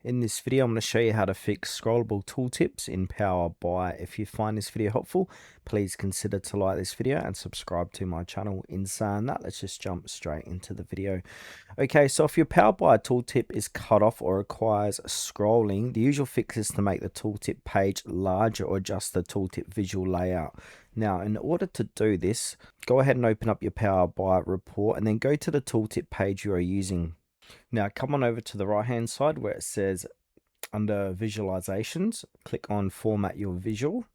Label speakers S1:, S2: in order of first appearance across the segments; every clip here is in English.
S1: In this video, I'm going to show you how to fix scrollable tooltips in Power BI. If you find this video helpful, please consider to like this video and subscribe to my channel. In saying that, let's just jump straight into the video. Okay, so if your Power BI tooltip is cut off or requires scrolling, the usual fix is to make the tooltip page larger or adjust the tooltip visual layout. Now, in order to do this, go ahead and open up your Power BI report and then go to the tooltip page you are using. Now come on over to the right hand side where it says under visualizations, click on format your visual.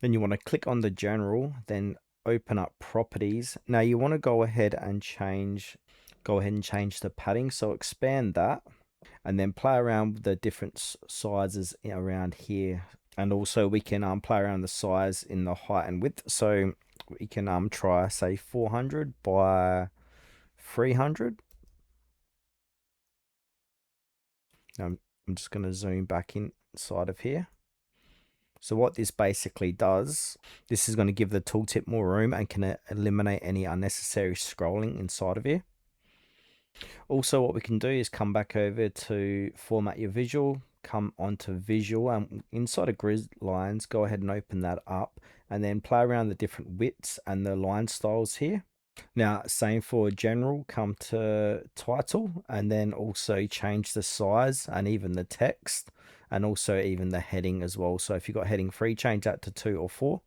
S1: Then you want to click on the general, then open up properties. Now you want to go ahead and change the padding. So expand that and then play around with the different sizes around here. And also we can play around the size in the height and width. So we can try say 400 by 300. I'm just going to zoom back inside of here. So what this basically does, this is going to give the tooltip more room and can eliminate any unnecessary scrolling inside of here. Also, what we can do is come back over to format your visual, come onto visual, and inside of grid lines, go ahead and open that up and then play around the different widths and the line styles here. Now, same for general, come to title and then also change the size and even the text and also even the heading as well. So if you've got heading 3, change that to 2 or 4.